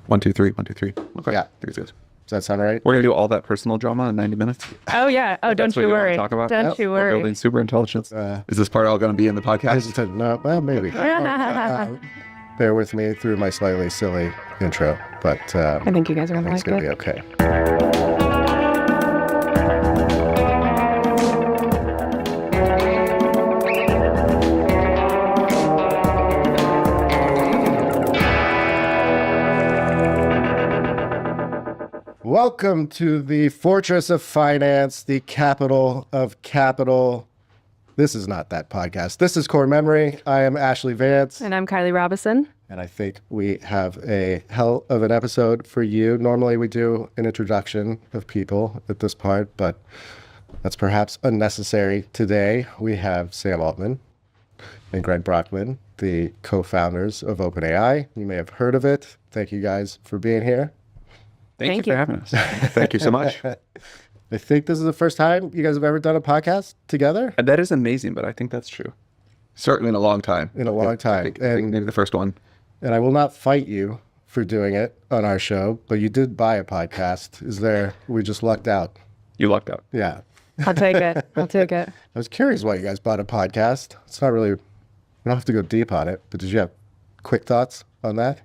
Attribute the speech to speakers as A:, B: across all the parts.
A: 1, 2, 3, 1, 2, 3. Okay.
B: Yeah.
A: I think it's good.
B: Does that sound right?
A: We're going to do all that personal drama in 90 minutes.
C: Oh, yeah. Oh, don't
A: That's what
C: you
A: you wanna
C: worry.
A: talk about?
C: Don't you
A: We're
C: worry.
A: building super intelligence. Is this part all going to be in the podcast?
B: Hesitant. No, well, maybe. Bear with me through my slightly silly intro, but
C: I think you guys are going to
B: it's
C: like
B: going
C: it.
B: to be okay. Welcome to the Fortress of Finance, the capital of capital. This is not that podcast. This is Core Memory. I am Ashley Vance.
C: And I'm Kylie Robison.
B: And I think we have a hell of an episode for you. Normally we do an introduction of people at this part, but that's perhaps unnecessary today. We have Sam Altman and Greg Brockman, the co-founders of OpenAI. You may have heard of it. Thank you guys for being here.
A: Thank you for having us. Thank you so much.
B: I think this is the first time you guys have ever done a podcast together.
A: And that is amazing, but I think that's true. Certainly in a long time.
B: In a long time.
A: I think maybe the first one.
B: And I will not fight you for doing it on our show, but you did buy a podcast. We just lucked out.
A: You lucked out.
B: Yeah.
C: I'll take it. I'll take it.
B: I was curious why you guys bought a podcast. It's not really, we don't have to go deep on it, but did you have quick thoughts on that?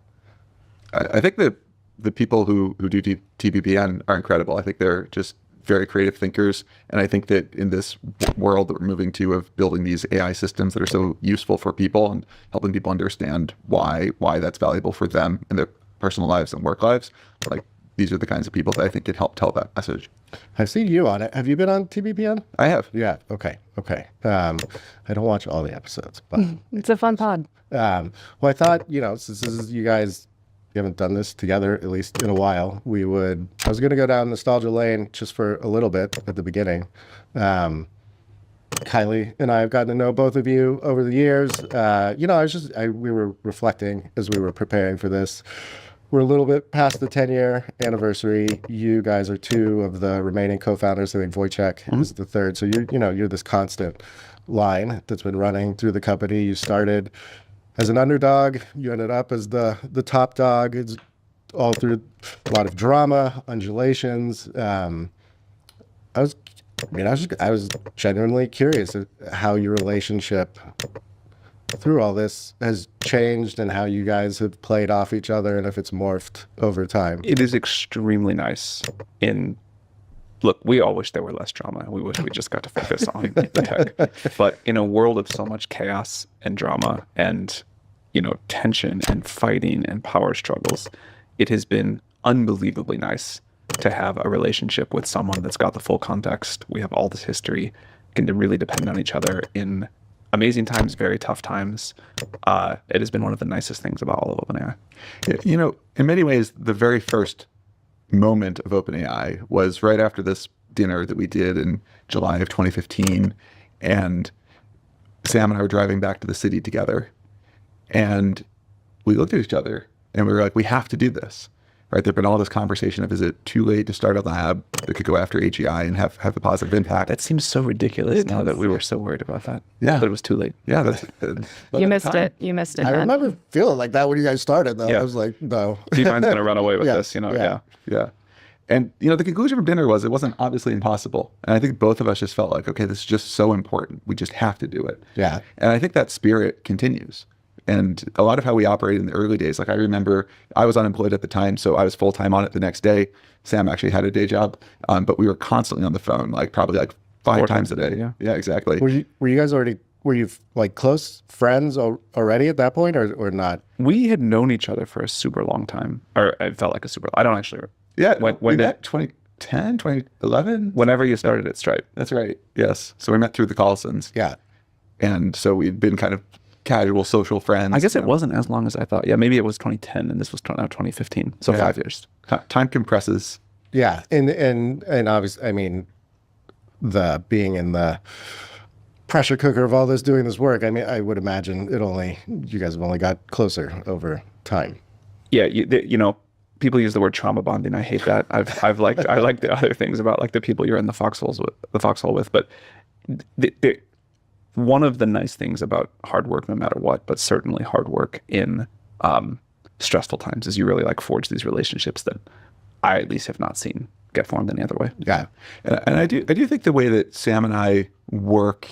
A: I think that the people who do TBPN are incredible. I think they're just very creative thinkers. And I think that in this world that we're moving to of building these AI systems that are so useful for people and helping people understand why that's valuable for them in their personal lives and work lives, like these are the kinds of people that I think can help tell that message.
B: I've seen you on it. Have you been on TBPN?
A: I have.
B: Yeah. Okay. I don't watch all the episodes, but
C: It's a fun pod.
B: well, I thought, since this is you guys, you haven't done this together, at least in a while, I was going to go down nostalgia lane just for a little bit at the beginning. Kylie and I have gotten to know both of you over the years. We were reflecting as we were preparing for this. We're a little bit past the 10-year anniversary. You guys are two of the remaining co-founders. I think Wojciech is the third. So you're this constant line that's been running through the company. You started as an underdog, you ended up as the top dog. It's all through a lot of drama, undulations. I was genuinely curious at how your relationship through all this has changed and how you guys have played off each other and if it's morphed over time.
A: It is extremely nice look, we all wish there were less drama. We wish we just got to focus on tech. But in a world of so much chaos and drama and, tension and fighting and power struggles, it has been unbelievably nice to have a relationship with someone that's got the full context. We have all this history, can really depend on each other in amazing times, very tough times. It has been one of the nicest things about all of OpenAI. In many ways, the very first moment of OpenAI was right after this dinner that we did in July of 2015. And Sam and I were driving back to the city together. And we looked at each other and we were like, we have to do this. Right? There'd been all this conversation of, is it too late to start a lab that could go after AGI and have a positive impact? That seems so ridiculous now that we were so worried about that. Yeah. But it was too late. Yeah.
C: You missed it. You missed it.
B: I remember feeling like that when you guys started, though.
A: Yeah.
B: I was like, no.
A: DeFine's going to run away with
B: Yeah.
A: this, Yeah. And, the conclusion from dinner was it wasn't obviously impossible. And I think both of us just felt like, okay, this is just so important. We just have to do it.
B: Yeah.
A: And I think that spirit continues. And a lot of how we operated in the early days, like I remember I was unemployed at the time, so I was full-time on it the next day. Sam actually had a day job, but we were constantly on the phone, probably 5 times a day. Yeah, exactly.
B: Were you guys already, close friends already at that point or not?
A: We had known each other for a super long time, or it felt like I don't actually. Yeah, when we met 2010, 2011? Whenever you started at Stripe. That's right, yes. So we met through the Carlsons.
B: Yeah.
A: And so we'd been kind of casual social friends. I guess it wasn't as long as I thought. Yeah, maybe it was 2010 and this was now 2015. So 5 years. Time compresses.
B: Yeah. And obviously, the being in the pressure cooker of all this, doing this work, I would imagine you guys have only got closer over time.
A: Yeah. People use the word trauma bonding. I hate that. I like the other things about the people you're in the foxhole with. But one of the nice things about hard work, no matter what, but certainly hard work in stressful times is you really like forge these relationships that I at least have not seen get formed any other way.
B: Yeah.
D: And I do think the way that Sam and I work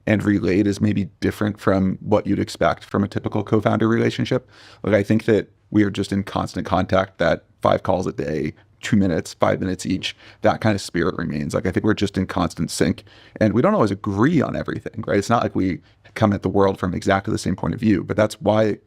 D: and relate is maybe different from what you'd expect from a typical co-founder relationship. Like, I think that we are just in constant contact, that 5 calls a day, 2 minutes, 5 minutes each, that kind of spirit remains. Like, I think we're just in constant sync, and we don't always agree on everything, right? It's not like we come at the world from exactly the same point of view, but that's why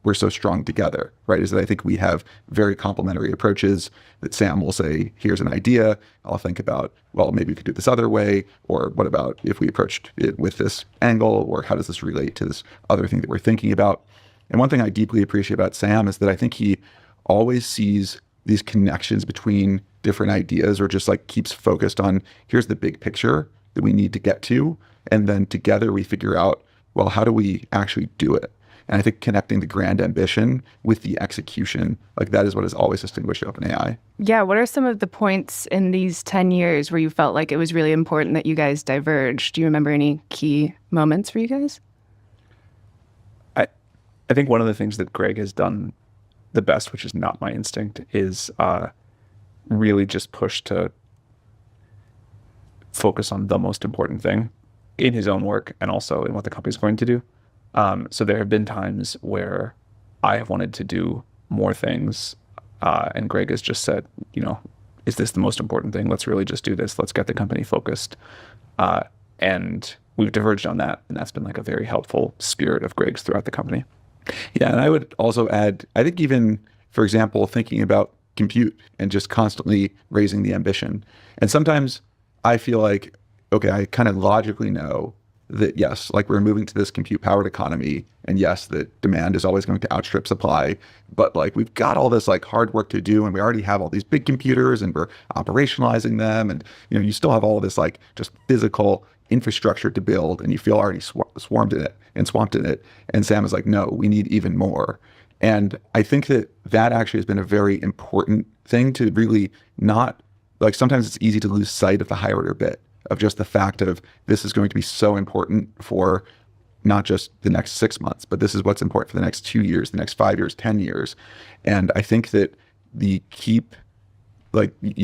D: we're so strong together, right? Is that I think we have very complementary approaches. That Sam will say, here's an idea. I'll think about, well, maybe we could do this other way. Or what about if we approached it with this angle? Or how does this relate to this other thing that we're thinking about? And one thing I deeply appreciate about Sam is that I think he always sees these connections between different ideas, or just like keeps focused on, here's the big picture that we need to get to. And then together we figure out, well, how do we actually do it? And I think connecting the grand ambition with the execution, like that is what has always distinguished OpenAI.
C: Yeah. What are some of the points in these 10 years where you felt like it was really important that you guys diverged? Do you remember any key moments for you guys?
A: I think one of the things that Greg has done the best, which is not my instinct, is really just push to focus on the most important thing in his own work and also in what the company's going to do. So there have been times where I have wanted to do more things, and Greg has just said, is this the most important thing? Let's really just do this. Let's get the company focused. And we've diverged on that, and that's been like a very helpful spirit of Greg's throughout the company.
D: Yeah, and I would also add, I think even, for example, thinking about compute and just constantly raising the ambition. And sometimes I feel like, okay, I kind of logically know that yes, like we're moving to this compute powered economy, and yes, that demand is always going to outstrip supply, but like we've got all this like hard work to do, and we already have all these big computers and we're operationalizing them, and you still have all of this like just physical infrastructure to build, and you feel already swamped in it. And Sam is like, no, we need even more. And I think that actually has been a very important thing to really not, like, sometimes it's easy to lose sight of the higher order bit of just the fact of this is going to be so important for not just the next 6 months, but this is what's important for the next 2 years, the next 5 years, 10 years. And I think that you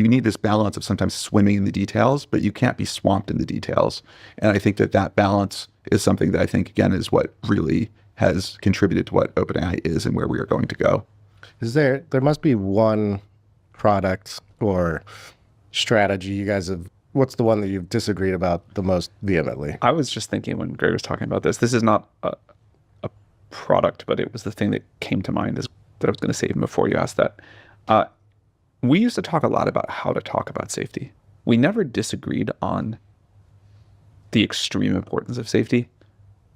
D: need this balance of sometimes swimming in the details, but you can't be swamped in the details. And I think that balance is something that I think, again, is what really has contributed to what OpenAI is and where we are going to go.
B: There must be one product or strategy you guys have. What's the one that you've disagreed about the most vehemently?
A: I was just thinking when Greg was talking about this is not a product, but it was the thing that came to mind that I was going to say even before you asked that. We used to talk a lot about how to talk about safety. We never disagreed on the extreme importance of safety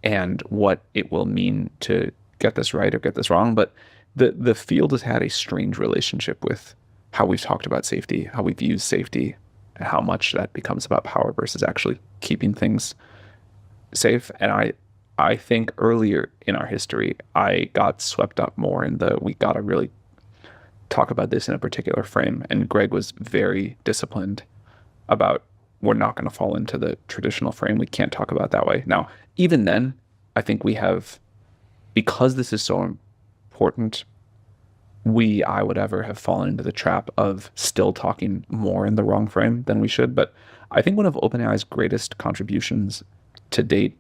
A: and what it will mean to get this right or get this wrong. But the field has had a strange relationship with how we've talked about safety, how we've used safety, and how much that becomes about power versus actually keeping things safe. And I think earlier in our history, I got swept up more in we got to really talk about this in a particular frame. And Greg was very disciplined about, we're not going to fall into the traditional frame. We can't talk about it that way. Now, even then, I think we have, because this is so important, I would ever have fallen into the trap of still talking more in the wrong frame than we should. But I think one of OpenAI's greatest contributions to date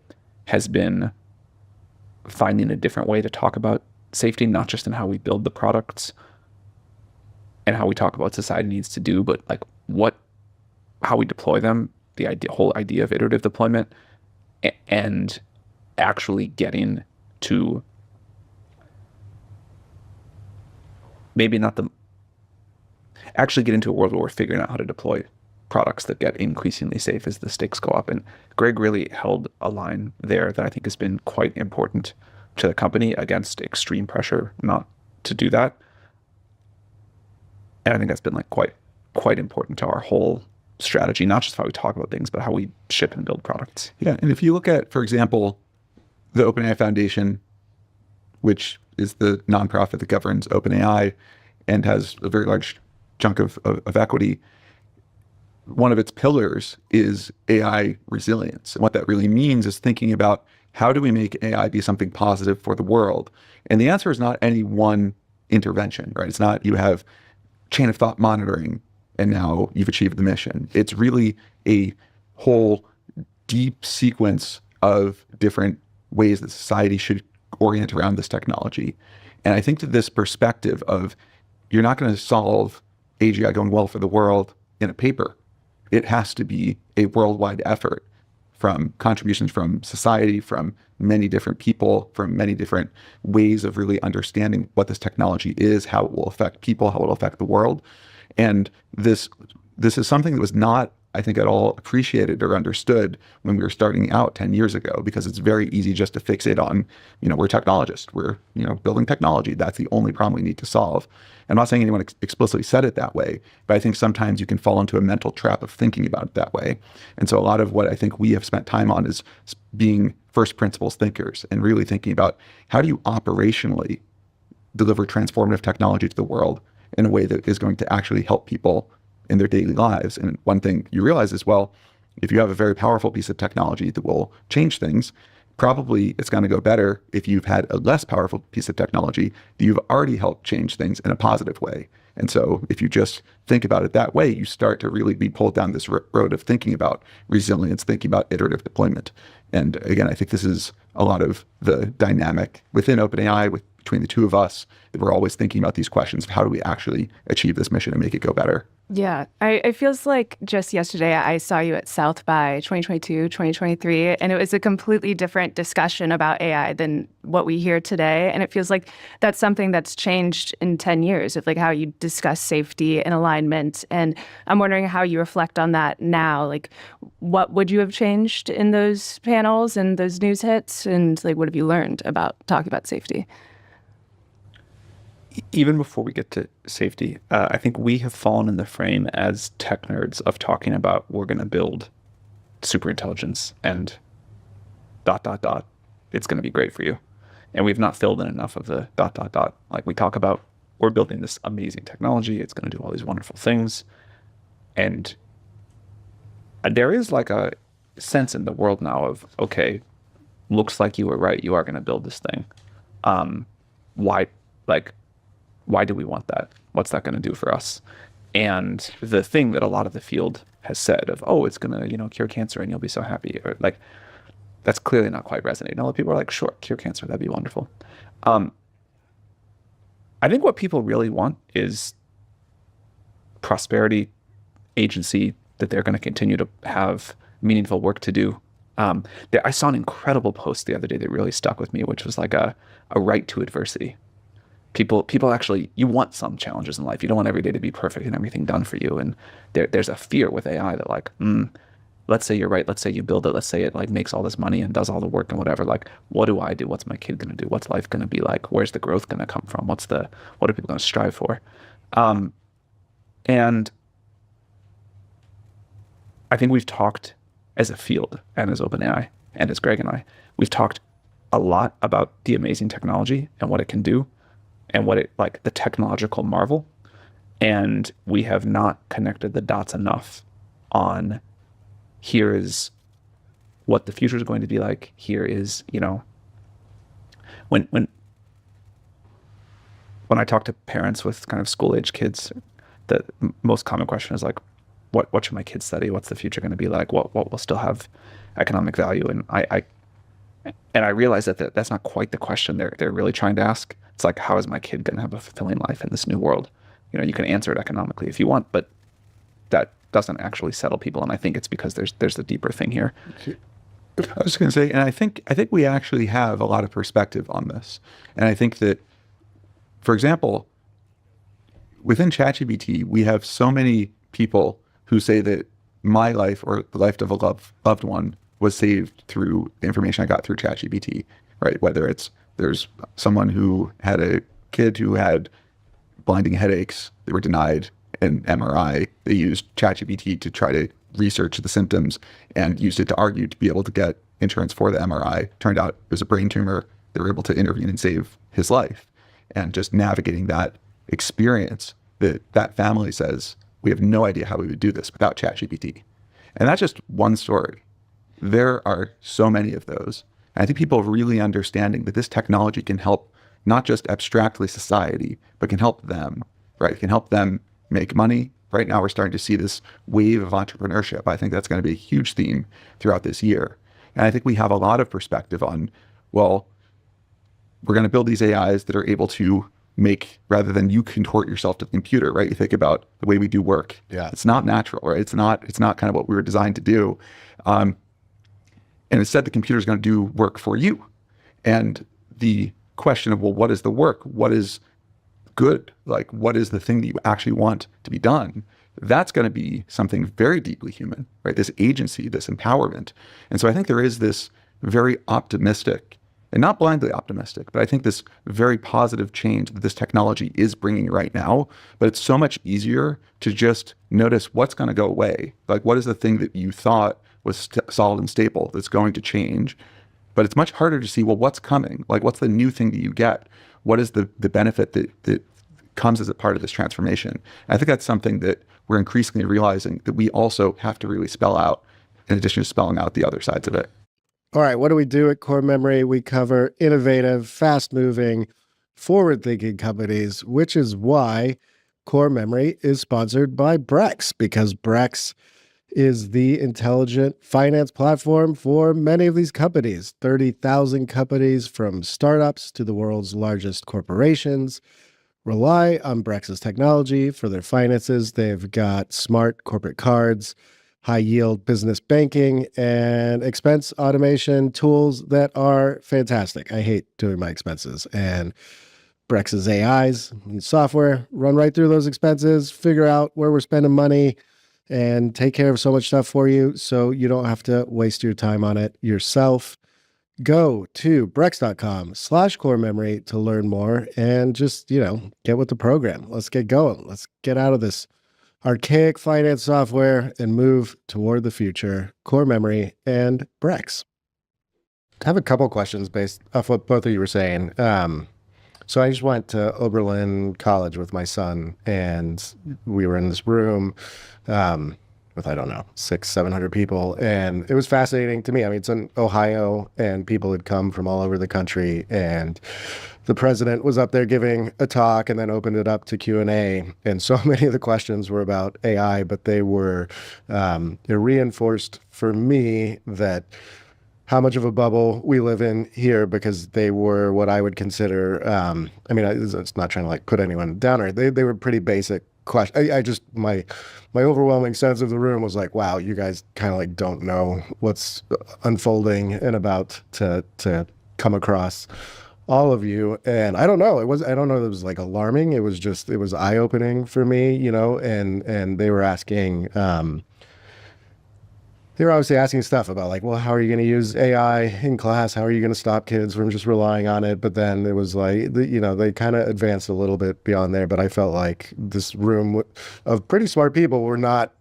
A: has been finding a different way to talk about safety, not just in how we build the products and how we talk about what society needs to do, but like how we deploy them, the whole idea of iterative deployment, and actually getting to actually get into a world where we're figuring out how to deploy products that get increasingly safe as the stakes go up. And Greg really held a line there that I think has been quite important to the company against extreme pressure not to do that. And I think that's been like quite important to our whole strategy, not just how we talk about things, but how we ship and build products.
D: Yeah, and if you look at, for example, the OpenAI Foundation, which is the nonprofit that governs OpenAI and has a very large chunk of equity, one of its pillars is AI resilience. And what that really means is thinking about, how do we make AI be something positive for the world? And the answer is not any one intervention, right? It's not you have chain of thought monitoring and now you've achieved the mission. It's really a whole deep sequence of different ways that society should orient around this technology. And I think that this perspective of you're not going to solve AGI going well for the world in a paper. It has to be a worldwide effort from contributions from society, from many different people, from many different ways of really understanding what this technology is, how it will affect people, how it will affect the world. And this is something that was not, I think, at all appreciated or understood when we were starting out 10 years ago, because it's very easy just to fixate on, we're technologists, we're, building technology. That's the only problem we need to solve. I'm not saying anyone explicitly said it that way, but I think sometimes you can fall into a mental trap of thinking about it that way. And so a lot of what I think we have spent time on is being first principles thinkers and really thinking about how do you operationally deliver transformative technology to the world in a way that is going to actually help people in their daily lives. And one thing you realize is, well, if you have a very powerful piece of technology that will change things, probably it's going to go better if you've had a less powerful piece of technology that you've already helped change things in a positive way. And so if you just think about it that way, you start to really be pulled down this road of thinking about resilience, thinking about iterative deployment. And again, I think this is a lot of the dynamic within OpenAI, between the two of us, that we're always thinking about these questions of how do we actually achieve this mission and make it go better.
C: Yeah, it feels like just yesterday I saw you at South by 2022, 2023, and it was a completely different discussion about AI than what we hear today. And it feels like that's something that's changed in 10 years of like how you discuss safety and alignment. And I'm wondering how you reflect on that now. Like, what would you have changed in those panels and those news hits? And like, what have you learned about talking about safety?
A: Even before we get to safety, I think we have fallen in the frame as tech nerds of talking about we're going to build superintelligence and ... It's going to be great for you. And we've not filled in enough of the ... Like we talk about, we're building this amazing technology. It's going to do all these wonderful things. And there is like a sense in the world now of, okay, looks like you were right. You are going to build this thing. Why do we want that? What's that going to do for us? And the thing that a lot of the field has said of, oh, it's going to, cure cancer and you'll be so happy, or like, that's clearly not quite resonating. All the people are like, sure, cure cancer, that'd be wonderful. I think what people really want is prosperity, agency, that they're going to continue to have meaningful work to do. I saw an incredible post the other day that really stuck with me, which was like a right to adversity. People actually, you want some challenges in life. You don't want every day to be perfect and everything done for you. And there's a fear with AI that like, let's say you're right. Let's say you build it. Let's say it like makes all this money and does all the work and whatever. Like, what do I do? What's my kid going to do? What's life going to be like? Where's the growth going to come from? What are people going to strive for? And I think we've talked as a field and as OpenAI and as Greg and I, we've talked a lot about the amazing technology and what it can do, and what it, like the technological marvel. And we have not connected the dots enough on here is what the future is going to be like. Here is, when I talk to parents with kind of school-age kids, the most common question is like, what should my kids study? What's the future going to be like? What will still have economic value? And I realize that that's not quite the question they're really trying to ask. It's like, how is my kid going to have a fulfilling life in this new world? You can answer it economically if you want, but that doesn't actually settle people. And I think it's because there's a deeper thing here.
D: I was going to say, and I think we actually have a lot of perspective on this. And I think that, for example, within ChatGPT, we have so many people who say that my life or the life of a loved one was saved through the information I got through ChatGPT, right? Whether there's someone who had a kid who had blinding headaches, they were denied an MRI. They used ChatGPT to try to research the symptoms and used it to argue to be able to get insurance for the MRI. Turned out it was a brain tumor. They were able to intervene and save his life. And just navigating that experience, that family says, we have no idea how we would do this without ChatGPT. And that's just one story. There are so many of those. And I think people really understanding that this technology can help not just abstractly society, but can help them, right? It can help them make money. Right now, we're starting to see this wave of entrepreneurship. I think that's going to be a huge theme throughout this year. And I think we have a lot of perspective on, well, we're going to build these AIs that are able to make, rather than you contort yourself to the computer, right? You think about the way we do work.
B: Yeah.
D: It's not natural, right? It's not kind of what we were designed to do. And instead, the computer is going to do work for you. And the question of, well, what is the work? What is good? Like, what is the thing that you actually want to be done? That's going to be something very deeply human, right? This agency, this empowerment. And so I think there is this very optimistic, and not blindly optimistic, but I think this very positive change that this technology is bringing right now. But it's so much easier to just notice what's going to go away. Like, what is the thing that you thought was solid and stable that's going to change? But it's much harder to see, well, what's coming? Like, what's the new thing that you get? What is the benefit that comes as a part of this transformation? I think that's something that we're increasingly realizing that we also have to really spell out, in addition to spelling out the other sides of it.
B: All right, what do we do at Core Memory? We cover innovative, fast-moving, forward-thinking companies, which is why Core Memory is sponsored by Brex, because Brex is the intelligent finance platform for many of these companies. 30,000 companies, from startups to the world's largest corporations, rely on Brex's technology for their finances. They've got smart corporate cards, high-yield business banking, and expense automation tools that are fantastic. I hate doing my expenses, and Brex's AIs and software run right through those expenses, figure out where we're spending money, and take care of so much stuff for you so you don't have to waste your time on it yourself. Go to brex.com/core memory to learn more and just, get with the program. Let's get going. Let's get out of this archaic finance software and move toward the future. Core Memory and Brex. I have a couple questions based off what both of you were saying. So I just went to Oberlin College with my son, and we were in this room with, 600-700 people. And it was fascinating to me. I mean, it's in Ohio, and people had come from all over the country. And the president was up there giving a talk and then opened it up to Q&A. And so many of the questions were about AI, but they were, it reinforced for me that how much of a bubble we live in here, because they were what I would consider, it's not trying to put anyone down, or they were pretty basic questions. I just, my overwhelming sense of the room was like, wow, you guys kind of don't know what's unfolding and about to come across all of you. And I don't know, I don't know that it was alarming. It was eye-opening for me, and they were asking, they were obviously asking stuff about well, how are you going to use AI in class? How are you going to stop kids from just relying on it? But then it was they kind of advanced a little bit beyond there. But I felt like this room of pretty smart people were not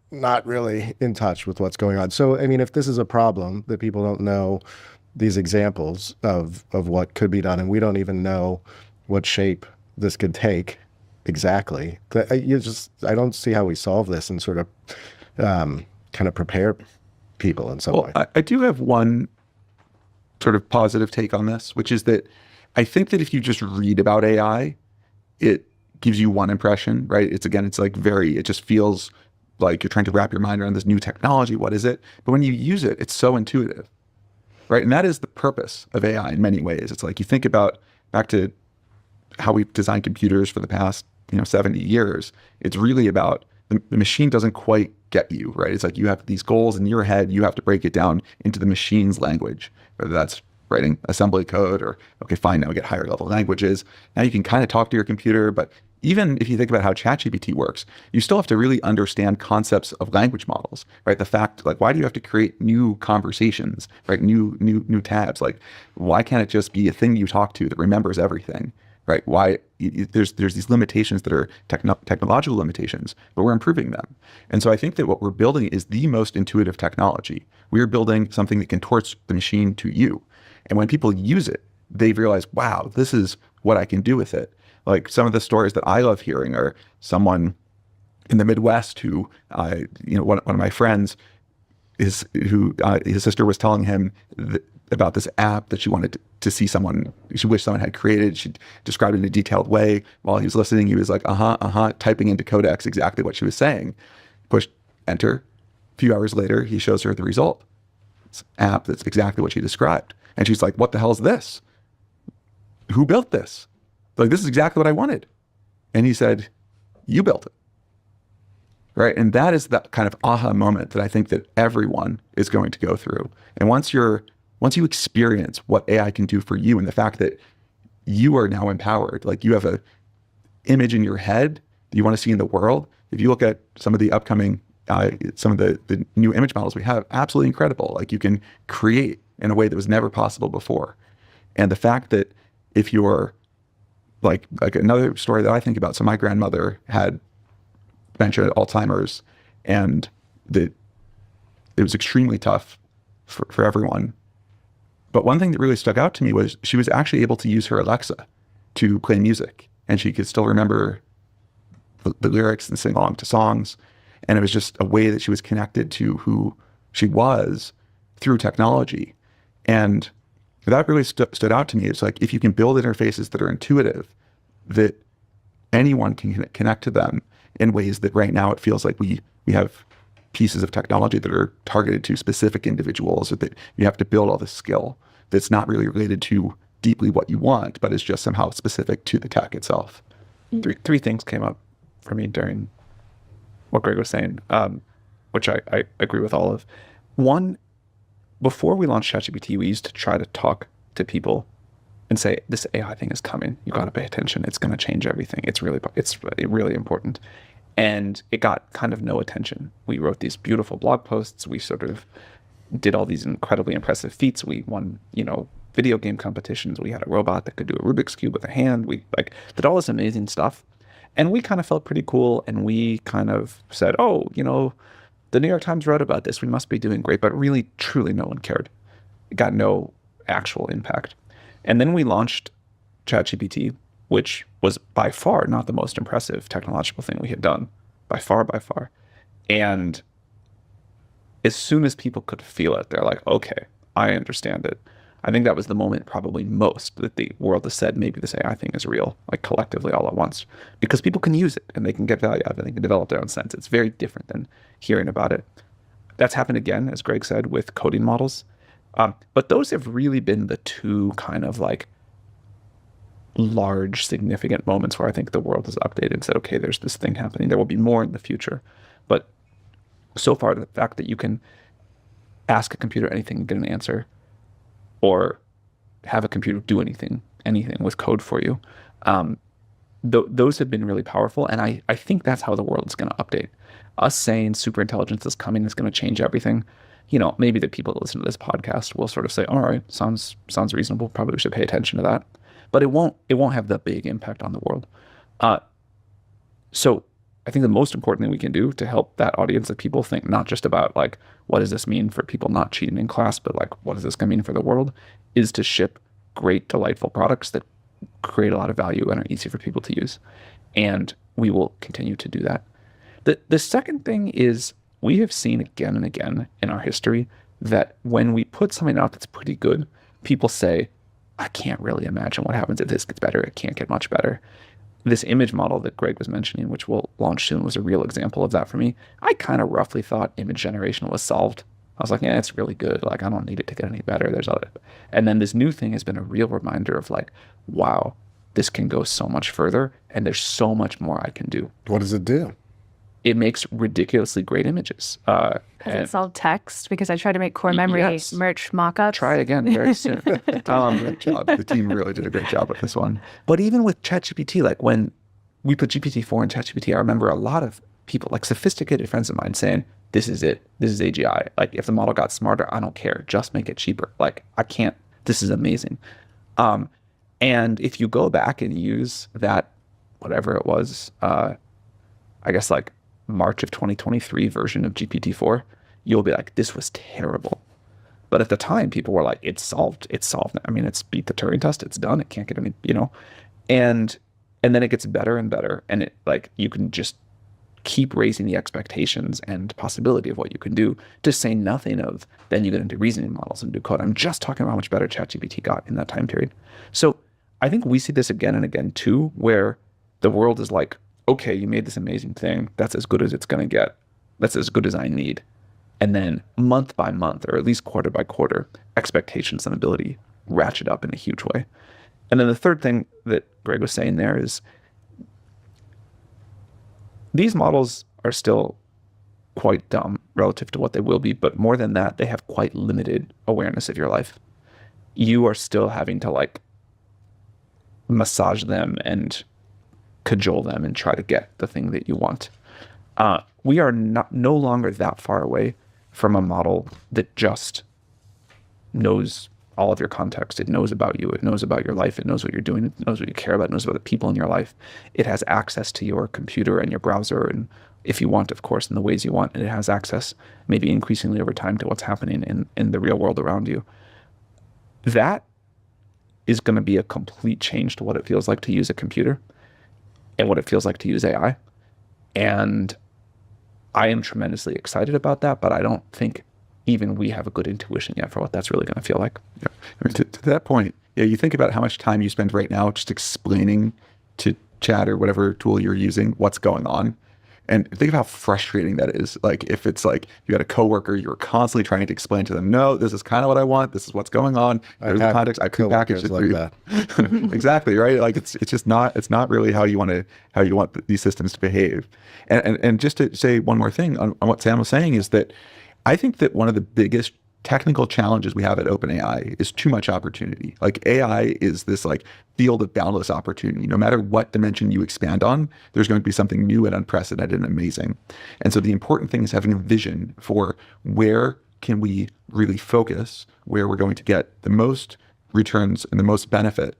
B: really in touch with what's going on. So, I mean, if this is a problem that people don't know these examples of what could be done, and we don't even know what shape this could take exactly, I don't see how we solve this and sort of kind of prepare people in some way.
D: I do have one sort of positive take on this, which is that I think that if you just read about AI, it gives you one impression, right? It just feels like you're trying to wrap your mind around this new technology. What is it? But when you use it, it's so intuitive, right? And that is the purpose of AI in many ways. It's you think about back to how we've designed computers for the past, 70 years. It's really about the machine doesn't quite get you, right? It's you have these goals in your head, you have to break it down into the machine's language, whether that's writing assembly code or, okay, fine, now we get higher level languages. Now you can kind of talk to your computer, but even if you think about how ChatGPT works, you still have to really understand concepts of language models, right? The fact, why do you have to create new conversations, right? New tabs? Why can't it just be a thing you talk to that remembers everything? Right? Why there's these limitations that are technological limitations, but we're improving them. And so I think that what we're building is the most intuitive technology. We are building something that contorts the machine to you. And when people use it, they realize, wow, this is what I can do with it. Some of the stories that I love hearing are someone in the Midwest who, one of my friends his sister was telling him that about this app that she wanted to see someone, she wished someone had created. She described it in a detailed way. While he was listening, he was like, typing into Codex exactly what she was saying. Pushed enter. A few hours later, he shows her the result. It's an app that's exactly what she described. And she's like, what the hell is this? Who built this? Like, this is exactly what I wanted. And he said, you built it. Right? And that is that kind of aha moment that I think that everyone is going to go through. And once you experience what AI can do for you and the fact that you are now empowered, like you have a image in your head that you want to see in the world. If you look at some of the upcoming, some of the new image models we have, absolutely incredible. Like you can create in a way that was never possible before. And the fact that if you're like another story that I think about, so my grandmother had dementia, Alzheimer's, and it was extremely tough for everyone. But one thing that really stuck out to me was she was actually able to use her Alexa to play music, and she could still remember the lyrics and sing along to songs. And it was just a way that she was connected to who she was through technology. And that really stood out to me. It's like, if you can build interfaces that are intuitive, that anyone can connect to them in ways that right now it feels like we have pieces of technology that are targeted to specific individuals, or that you have to build all this skill that's not really related to deeply what you want, but is just somehow specific to the tech itself.
A: Three things came up for me during what Greg was saying, which I agree with all of. One, before we launched ChatGPT, we used to try to talk to people and say, this AI thing is coming. You got to pay attention. It's going to change everything. It's really important. And it got kind of no attention. We wrote these beautiful blog posts. We sort of did all these incredibly impressive feats. We won, video game competitions. We had a robot that could do a Rubik's Cube with a hand. We did all this amazing stuff. And we kind of felt pretty cool. And we kind of said, the New York Times wrote about this. We must be doing great. But really, truly, no one cared. It got no actual impact. And then we launched ChatGPT, which was by far not the most impressive technological thing we had done. By far. And as soon as people could feel it, they're like, okay, I understand it. I think that was the moment probably most that the world has said, maybe this AI thing is real, like collectively all at once, because people can use it and they can get value out of it. They can develop their own sense. It's very different than hearing about it. That's happened again, as Greg said, with coding models. But those have really been the two kind of like large, significant moments where I think the world has updated and said, okay, there's this thing happening. There will be more in the future. But so far, the fact that you can ask a computer anything and get an answer, or have a computer do anything with code for you, those have been really powerful. And I think that's how the world is going to update. Us saying super intelligence is coming, is going to change everything. Maybe the people that listen to this podcast will sort of say, all right, sounds reasonable. Probably we should pay attention to that. But it won't have the big impact on the world. So I think the most important thing we can do to help that audience of people think not just about like, what does this mean for people not cheating in class, but like, what is this going to mean for the world, is to ship great, delightful products that create a lot of value and are easy for people to use. And we will continue to do that. The second thing is, we have seen again and again in our history that when we put something out that's pretty good, people say, I can't really imagine what happens if this gets better. It can't get much better. This image model that Greg was mentioning, which we'll launch soon, was a real example of that for me. I kind of roughly thought image generation was solved. I was like, yeah, it's really good. Like, I don't need it to get any better. There's other. And then this new thing has been a real reminder of like, wow, this can go so much further and there's so much more I can do.
B: What does it do?
C: It makes ridiculously great images.
E: Has it solved text? Because I tried to make core memory merch mock-ups.
A: Try again very soon.
D: Great job. The team really did a great job with this one.
A: But even with ChatGPT, like when we put GPT-4 in ChatGPT, I remember a lot of people, like sophisticated friends of mine, saying, this is it. This is AGI. Like, if the model got smarter, I don't care. Just make it cheaper. Like, I can't. This is amazing. And if you go back and use that, whatever it was, I guess like March of 2023 version of GPT-4, you'll be like, this was terrible. But at the time, people were like, it's solved. It's solved. I mean, it's beat the Turing test. It's done. It can't get any, and then it gets better and better. And it, like, you can just keep raising the expectations and possibility of what you can do, to say nothing of then you get into reasoning models and do code. I'm just talking about how much better ChatGPT got in that time period. So I think we see this again and again too, where the world is like, okay, you made this amazing thing. That's as good as it's going to get. That's as good as I need. And then month by month, or at least quarter by quarter, expectations and ability ratchet up in a huge way. And then the third thing that Greg was saying there is these models are still quite dumb relative to what they will be, but more than that, they have quite limited awareness of your life. You are still having to like massage them and cajole them and try to get the thing that you want. We are no longer that far away from a model that just knows all of your context. It knows about you. It knows about your life. It knows what you're doing. It knows what you care about. It knows about the people in your life. It has access to your computer and your browser, and if you want, of course, in the ways you want. And it has access, maybe increasingly over time, to what's happening in the real world around you. That is going to be a complete change to what it feels like to use a computer and what it feels like to use AI. And I am tremendously excited about that, but I don't think even we have a good intuition yet for what that's really going to feel like.
D: Yeah. I mean, to that point, you think about how much time you spend right now just explaining to chat or whatever tool you're using what's going on. And think of how frustrating that is. Like if it's like you had a coworker, you're constantly trying to explain to them, no, this is kind of what I want. This is what's going on. There's the context. I prepackaged it for you. That. Exactly, right? Like it's just not, it's not really how you want these systems to behave. And just to say one more thing on what Sam was saying is that I think that one of the biggest technical challenges we have at OpenAI is too much opportunity. Like AI is this like field of boundless opportunity. No matter what dimension you expand on, there's going to be something new and unprecedented and amazing. And so the important thing is having a vision for where can we really focus, where we're going to get the most returns and the most benefit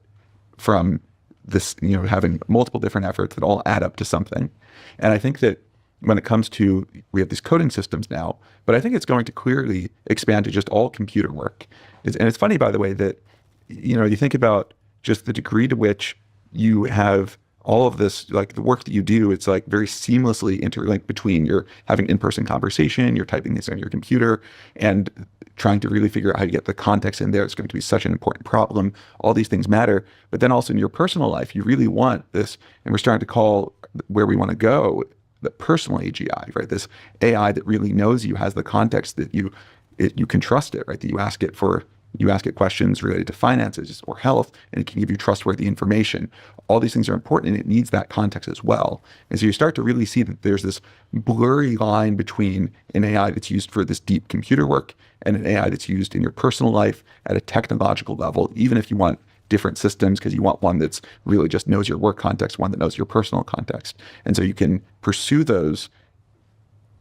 D: from this, having multiple different efforts that all add up to something. And I think that when it comes to, we have these coding systems now, but I think it's going to clearly expand to just all computer work. And it's funny, by the way, that, you think about just the degree to which you have all of this, like the work that you do, it's like very seamlessly interlinked between you're having in-person conversation, you're typing this on your computer and trying to really figure out how to get the context in there. It's going to be such an important problem. All these things matter. But then also in your personal life, you really want this, and we're starting to call where we want to go the personal AGI, right? This AI that really knows you, has the context that you can trust it, right? That you ask it questions related to finances or health, and it can give you trustworthy information. All these things are important, and it needs that context as well. And so you start to really see that there's this blurry line between an AI that's used for this deep computer work and an AI that's used in your personal life at a technological level, even if you want different systems, because you want one that's really just knows your work context, one that knows your personal context. And so you can pursue those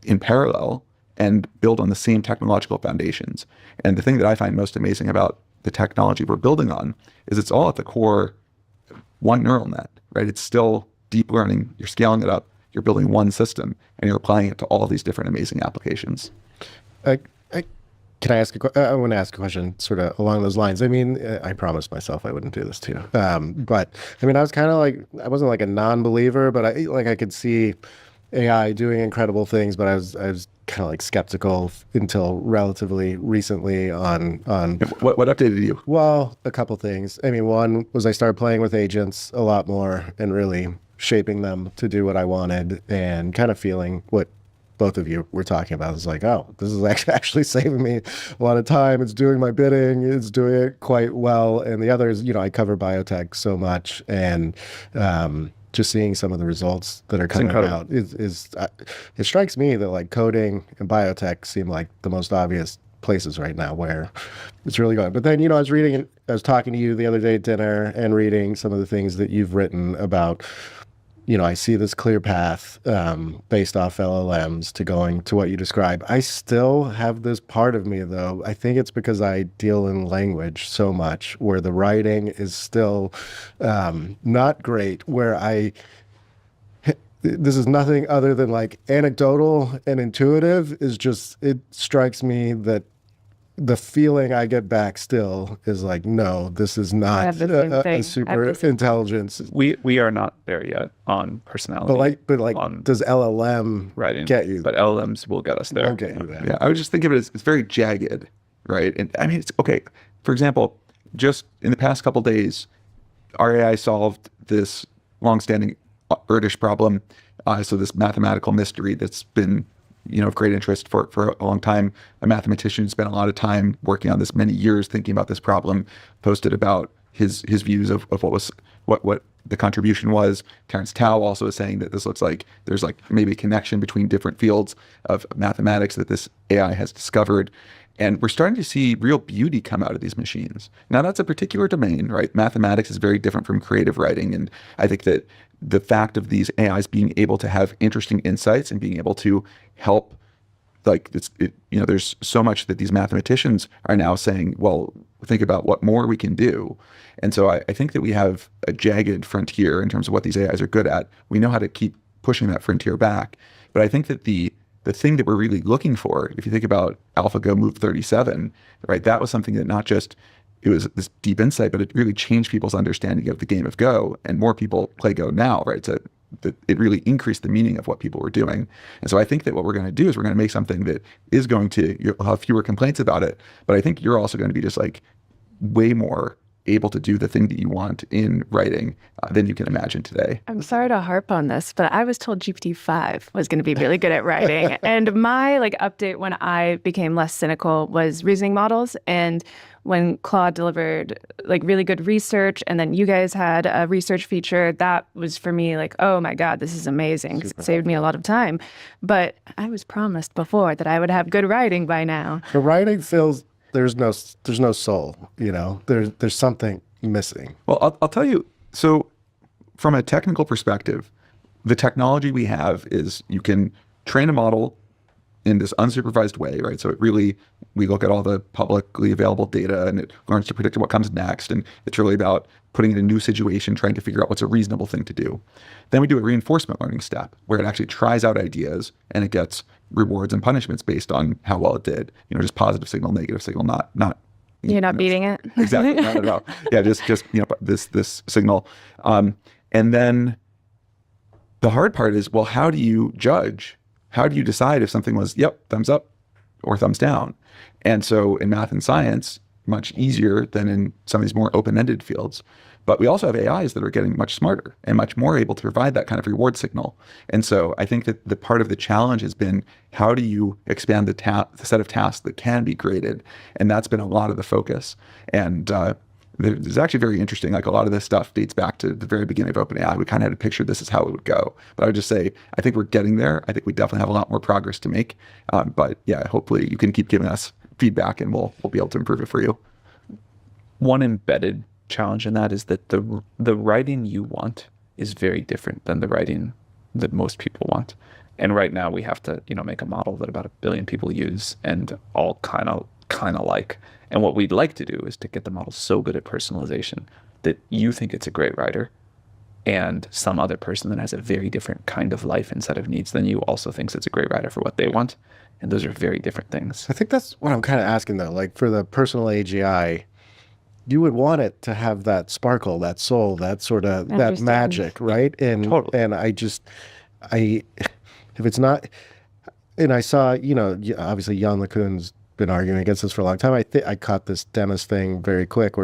D: in parallel and build on the same technological foundations. And the thing that I find most amazing about the technology we're building on is it's all at the core one neural net, right? It's still deep learning. You're scaling it up. You're building one system, and you're applying it to all these different amazing applications.
B: Can I ask I want to ask a question sort of along those lines. I mean, I promised myself I wouldn't do this to you. But I mean, I was kind of like, I wasn't like a non-believer, but I could see AI doing incredible things, but I was kind of like skeptical until relatively recently on
D: What updated you?
B: Well, a couple things. I mean, one was I started playing with agents a lot more and really shaping them to do what I wanted, and kind of feeling what both of you were talking about. It's like, oh, this is actually saving me a lot of time. It's doing my bidding. It's doing it quite well. And the other is, I cover biotech so much, and just seeing some of the results that are coming out is it strikes me that like coding and biotech seem like the most obvious places right now where it's really going. But then, I was talking to you the other day at dinner and reading some of the things that you've written about. I see this clear path based off LLMs to going to what you describe. I still have this part of me, though. I think it's because I deal in language so much, where the writing is still not great, where this is nothing other than like anecdotal and intuitive. Is just, it strikes me that the feeling I get back still is like, no, this is not
C: have the same thing. I
B: a
C: have
B: super
C: the same-
B: intelligence.
A: We are not there yet on personality.
B: But like,
A: on
B: does LLM
A: writing,
B: get you?
A: but LLMs will get us there.
B: Won't get you there.
D: Yeah, I would just think of it as it's very jagged, right? And I mean, it's okay. For example, just in the past couple days, our AI solved this longstanding Erdish problem. So this mathematical mystery that's been, of great interest for a long time. A mathematician spent a lot of time working on this, many years thinking about this problem, posted about his views of what the contribution was. Terence Tao also is saying that this looks like there's like maybe a connection between different fields of mathematics that this AI has discovered. And we're starting to see real beauty come out of these machines. Now, that's a particular domain, right? Mathematics is very different from creative writing. And I think that the fact of these AIs being able to have interesting insights and being able to help, there's so much that these mathematicians are now saying, well, think about what more we can do. And so I think that we have a jagged frontier in terms of what these AIs are good at. We know how to keep pushing that frontier back. But I think that the thing that we're really looking for, if you think about AlphaGo Move 37, right, that was something that not just, it was this deep insight, but it really changed people's understanding of the game of Go, and more people play Go now, right? So it really increased the meaning of what people were doing. And so I think that what we're going to do is we're going to make something that is going to, you'll have fewer complaints about it, but I think you're also going to be just like way more able to do the thing that you want in writing than you can imagine today.
C: I'm sorry to harp on this, but I was told GPT-5 was going to be really good at writing. And my update when I became less cynical was reasoning models. And when Claude delivered really good research, and then you guys had a research feature, that was for me oh my God, this is amazing. 'Cause it saved me a lot of time. But I was promised before that I would have good writing by now.
B: The writing feels there's no soul. There's something missing.
D: Well, I'll tell you. So, from a technical perspective, the technology we have is you can train a model in this unsupervised way, right? So we look at all the publicly available data and it learns to predict what comes next. And it's really about putting it in a new situation, trying to figure out what's a reasonable thing to do. Then we do a reinforcement learning step where it actually tries out ideas and it gets rewards and punishments based on how well it did. Just positive signal, negative signal, not.
C: You're not beating it?
D: Exactly, not at all. Yeah, just this signal. And then the hard part is, well, how do you judge? How do you decide if something was, thumbs up or thumbs down? And so in math and science, much easier than in some of these more open-ended fields. But we also have AIs that are getting much smarter and much more able to provide that kind of reward signal. And so I think that the part of the challenge has been, how do you expand the set of tasks that can be graded? And that's been a lot of the focus. And it's actually very interesting. A lot of this stuff dates back to the very beginning of OpenAI. We kind of had to picture this is how it would go. But I would just say, I think we're getting there. I think we definitely have a lot more progress to make. But yeah, hopefully you can keep giving us feedback and we'll be able to improve it for you.
A: One embedded challenge in that is that the writing you want is very different than the writing that most people want. And right now we have to, make a model that about 1 billion people use and all kind of like. And what we'd like to do is to get the model so good at personalization that you think it's a great writer, and some other person that has a very different kind of life and set of needs than you also thinks it's a great writer for what they want. And those are very different things.
B: I think that's what I'm kind of asking though. For the personal AGI, you would want it to have that sparkle, that soul, that sort of that magic, right? And
A: Totally.
B: And if it's not, and I saw, obviously Jan LeCun's been arguing against this for a long time. I caught this Demis thing very quick where